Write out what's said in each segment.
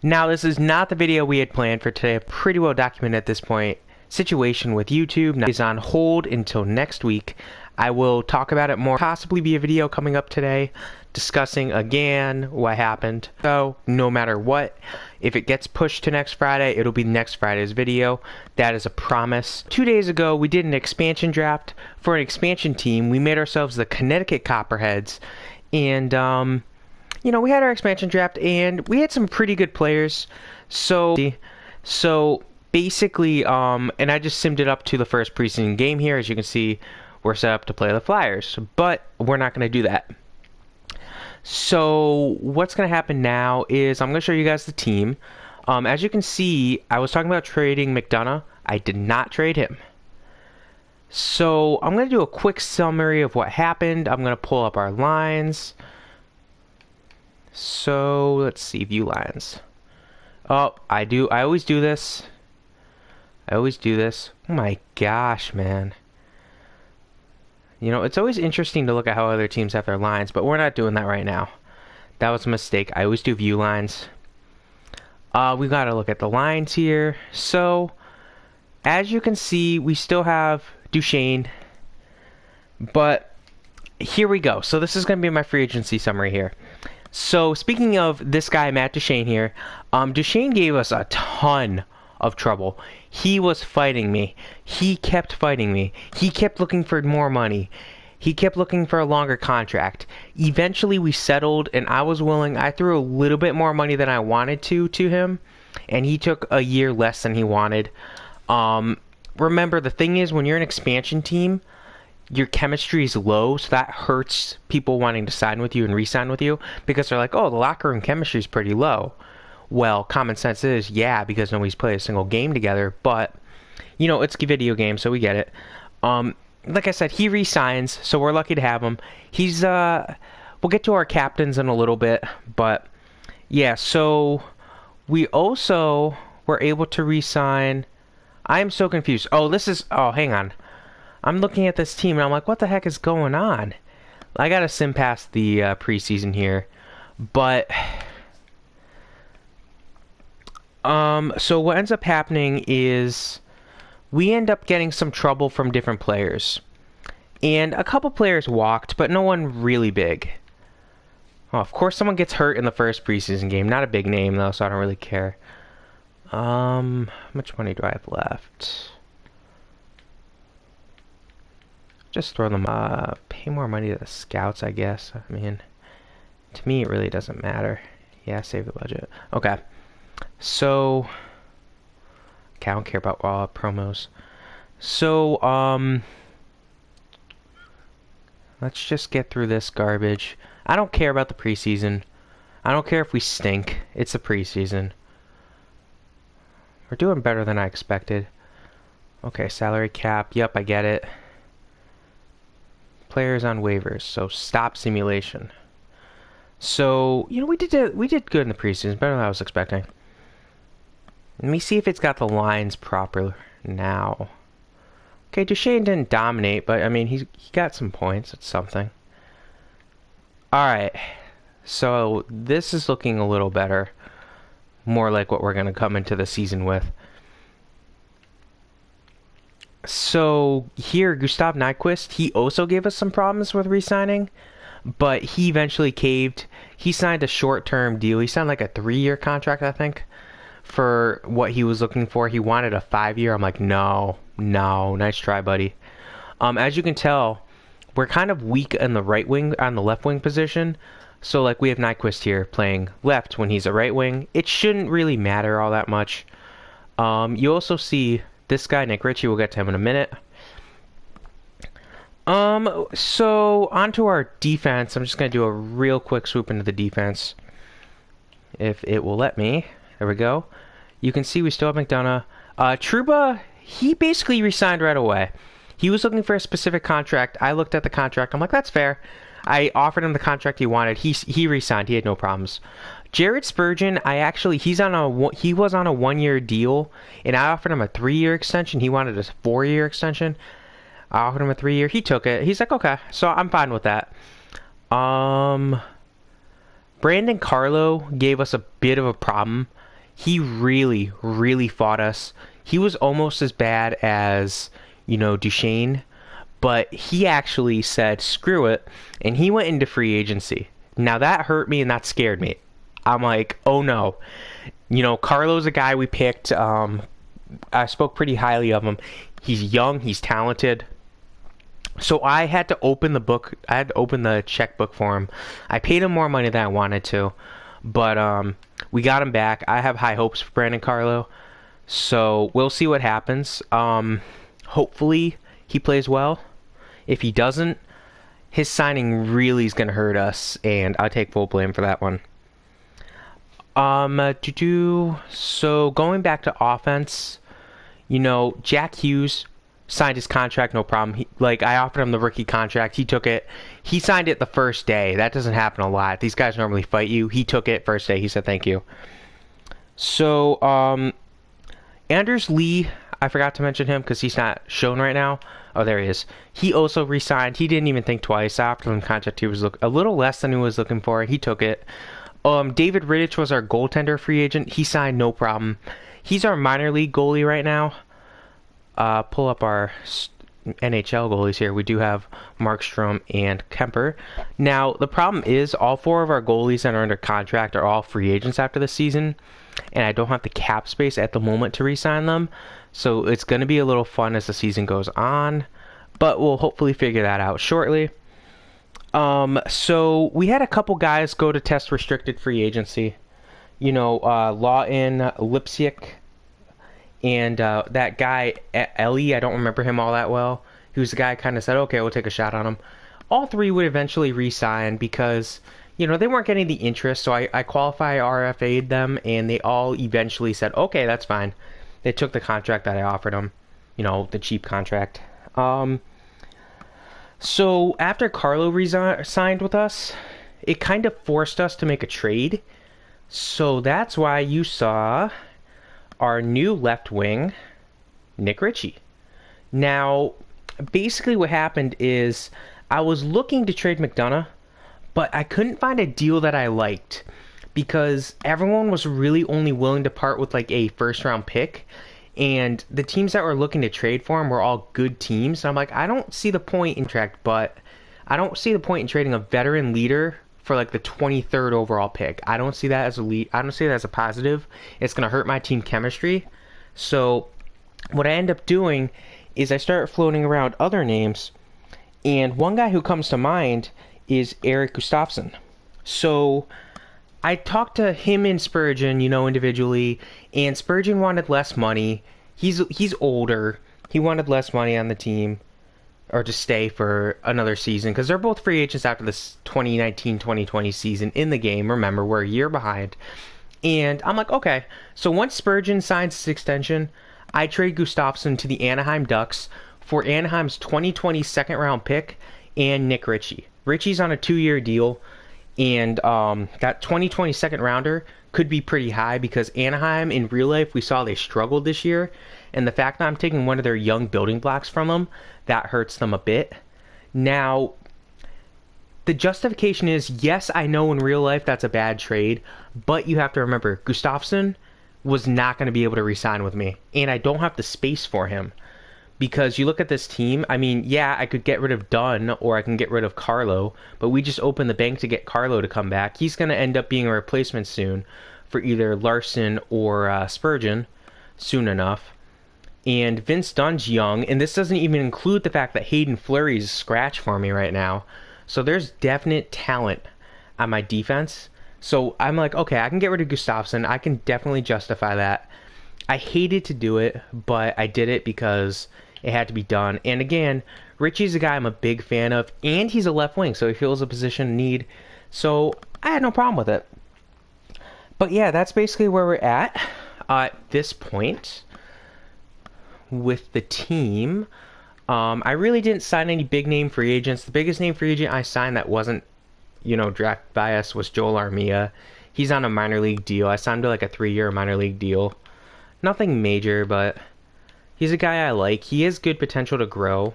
Now, this is not the video we had planned for today. Pretty well documented at this point. Situation with YouTube is on hold until next week. I will talk about it more. Possibly be a video coming up today discussing again what happened. So, no matter what, if it gets pushed to next Friday, it'll be next Friday's video. That is a promise. 2 days ago, we did an expansion draft for an expansion team. We made ourselves the Connecticut Copperheads. And, you know, we had our expansion draft, and we had some pretty good players. So basically, and I just simmed it up to the first preseason game here. As you can see, we're set up to play the Flyers, but we're not going to do that. So what's going to happen now is I'm going to show you guys the team. As you can see, I was talking about trading McDonough. I did not trade him. So I'm going to do a quick summary of what happened. I'm going to pull up our lines. So let's see, view lines. Oh, I always do this. Oh my gosh, man. You know, it's always interesting to look at how other teams have their lines, but we're not doing that right now. That was a mistake. I always do view lines. We got to look at the lines here. So, as you can see, we still have Duchesne, but here we go. So this is going to be my free agency summary here. So, speaking of this guy, Matt Duchesne here, Duchesne gave us a ton of trouble. He was fighting me. He kept fighting me. He kept looking for more money. He kept looking for a longer contract. Eventually, we settled, and I was willing. I threw a little bit more money than I wanted to him, and he took a year less than he wanted. Remember, the thing is, when you're an expansion team, your chemistry is low, so that hurts people wanting to sign with you and re-sign with you, because they're like, oh, the locker room chemistry is pretty low. Well, common sense is, yeah, because nobody's played a single game together, but, you know, it's a video game, so we get it. Like I said, he re-signs, so we're lucky to have him. He's, we'll get to our captains in a little bit, but, yeah, so we also were able to re-sign. I am so confused. Oh, hang on. I'm looking at this team, and I'm like, what the heck is going on? I gotta sim past the preseason here, but so what ends up happening is we end up getting some trouble from different players. And a couple players walked, but no one really big. Oh, of course someone gets hurt in the first preseason game. Not a big name though, so I don't really care. How much money do I have left? Just throw them, pay more money to the scouts, I guess. I mean, to me it really doesn't matter. Yeah, save the budget. Okay. So, okay, I don't care about promos. So, let's just get through this garbage. I don't care about the preseason. I don't care if we stink. It's the preseason. We're doing better than I expected. Okay, salary cap. Yep, I get it. Players on waivers. So, stop simulation. So, you know, we did good in the preseason. Better than I was expecting. Let me see if it's got the lines proper now. Okay, Duchesne didn't dominate, but I mean, he got some points. It's something. Alright, so this is looking a little better. More like what we're going to come into the season with. So here, Gustav Nyquist, he also gave us some problems with re-signing, but he eventually caved. He signed a short-term deal. He signed like a 3-year contract, I think, for what he was looking for. He wanted a 5-year. I'm like, no, nice try, buddy. As you can tell, we're kind of weak on the right wing, on the left wing position. So like we have Nyquist here playing left when he's a right wing. It shouldn't really matter all that much. You also see this guy, Nick Ritchie. We'll get to him in a minute. So onto our defense. I'm just gonna do a real quick swoop into the defense, if it will let me. There we go. You can see we still have McDonough. Trouba, he basically re-signed right away. He was looking for a specific contract. I looked at the contract. I'm like, that's fair. I offered him the contract he wanted. He re-signed. He had no problems. Jared Spurgeon, he was on a 1-year deal, and I offered him a 3-year extension. He wanted a 4-year extension. I offered him a 3-year. He took it. He's like, okay. So I'm fine with that. Brandon Carlo gave us a bit of a problem. He really, really fought us. He was almost as bad as, Duchesne, but he actually said, screw it, and he went into free agency. Now that hurt me and that scared me. I'm like, oh no. Carlo's a guy we picked. I spoke pretty highly of him. He's young, he's talented. So I had to open the book. I had to open the checkbook for him. I paid him more money than I wanted to, but we got him back. I have high hopes for Brandon Carlo, so we'll see what happens. Hopefully he plays well. If he doesn't, his signing really is going to hurt us, and I take full blame for that one. So going back to offense, Jack Hughes signed his contract, no problem. I offered him the rookie contract. He took it. He signed it the first day. That doesn't happen a lot. These guys normally fight you. He took it first day. He said thank you. So, Anders Lee, I forgot to mention him because he's not shown right now. Oh, there he is. He also re-signed. He didn't even think twice. I offered him a contract. He was a little less than he was looking for. He took it. David Rittich was our goaltender free agent. He signed, no problem. He's our minor league goalie right now. Pull up our NHL goalies here. We do have Markstrom and Kemper. Now, the problem is all four of our goalies that are under contract are all free agents after the season, and I don't have the cap space at the moment to re-sign them. So it's going to be a little fun as the season goes on, but we'll hopefully figure that out shortly. So we had a couple guys go to test restricted free agency. Lawton, Lipsiak, and that guy, Ellie, I don't remember him all that well. He was the guy kind of said, okay, we'll take a shot on him. All three would eventually re-sign because, they weren't getting the interest, so I qualify RFA'd them, and they all eventually said, okay, that's fine. They took the contract that I offered them, the cheap contract. So after Carlo signed with us, it kind of forced us to make a trade. So that's why you saw our new left wing, Nick Ritchie. Now, basically what happened is I was looking to trade McDonough, but I couldn't find a deal that I liked because everyone was really only willing to part with a first round pick, and the teams that were looking to trade for him were all good teams. So I'm like, I don't see the point in trading a veteran leader for the 23rd overall pick. I don't see that as a lead. I don't see that as a positive. It's going to hurt my team chemistry. So what I end up doing is I start floating around other names, and one guy who comes to mind is Eric Gustafsson. So I talked to him and Spurgeon, individually, and Spurgeon wanted less money. He's older. He wanted less money on the team, or to stay for another season, because they're both free agents after this 2019-2020 season in the game. Remember, we're a year behind. And I'm like, okay. So once Spurgeon signs this extension, I trade Gustafsson to the Anaheim Ducks for Anaheim's 2020 second-round pick and Nick Ritchie. Ritchie's on a 2-year deal, and that 2020 second-rounder could be pretty high because Anaheim, in real life, we saw they struggled this year, and the fact that I'm taking one of their young building blocks from them, that hurts them a bit. Now, the justification is, yes, I know in real life that's a bad trade, but you have to remember, Gustafsson was not going to be able to re-sign with me, and I don't have the space for him. Because you look at this team, I mean, yeah, I could get rid of Dunn or I can get rid of Carlo, but we just opened the bank to get Carlo to come back. He's going to end up being a replacement soon for either Larson or Spurgeon soon enough. And Vince Dunn's young, and this doesn't even include the fact that Hayden Fleury's a scratch for me right now. So there's definite talent on my defense. So I'm like, okay, I can get rid of Gustafsson. I can definitely justify that. I hated to do it, but I did it because it had to be done. And again, Richie's a guy I'm a big fan of, and he's a left wing, so he fills a position of need. So I had no problem with it. But yeah, that's basically where we're at this point with the team. I really didn't sign any big name free agents. The biggest name free agent I signed that wasn't, drafted by us was Joel Armia. He's on a minor league deal. I signed him to like a 3-year minor league deal. Nothing major, but he's a guy I like. He has good potential to grow.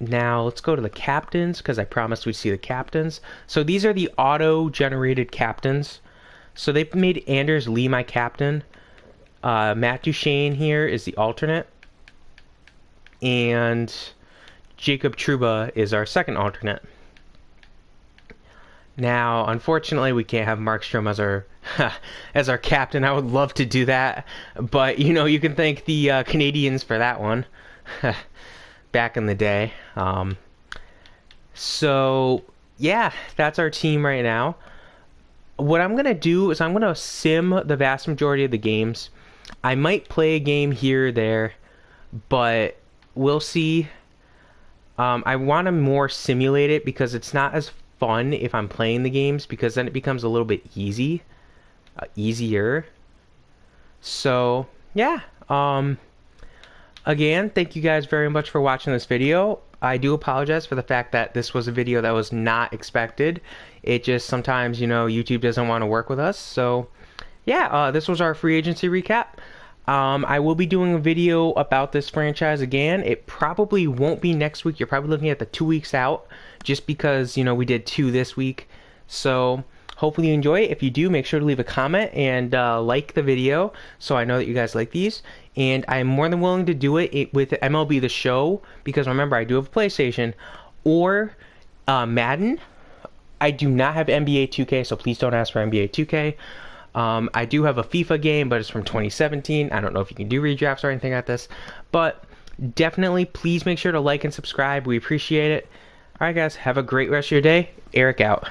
Now, let's go to the captains, because I promised we'd see the captains. So these are the auto-generated captains. So they made Anders Lee my captain. Matt Duchene here is the alternate. And Jacob Trouba is our second alternate. Now, unfortunately, we can't have Markstrom as our captain. I would love to do that, but you can thank the Canadians for that one back in the day. So yeah, that's our team right now. What I'm gonna do is I'm gonna sim the vast majority of the games. I might play a game here or there, but we'll see. I want to more simulate it because it's not as fun if I'm playing the games, because then it becomes a little bit easier. So yeah, again, thank you guys very much for watching this video. I do apologize for the fact that this was a video that was not expected. It just sometimes, YouTube doesn't want to work with us. So yeah, this was our free agency recap. I will be doing a video about this franchise again. It probably won't be next week. You're probably looking at the 2 weeks out, just because, we did 2 this week. So hopefully you enjoy it. If you do, make sure to leave a comment and like the video so I know that you guys like these. And I'm more than willing to do it with MLB The Show, because remember, I do have a PlayStation, or Madden. I do not have NBA 2K, so please don't ask for NBA 2K. I do have a FIFA game, but it's from 2017. I don't know if you can do redrafts or anything like this, but definitely please make sure to like and subscribe. We appreciate it. All right, guys, have a great rest of your day. Eric out.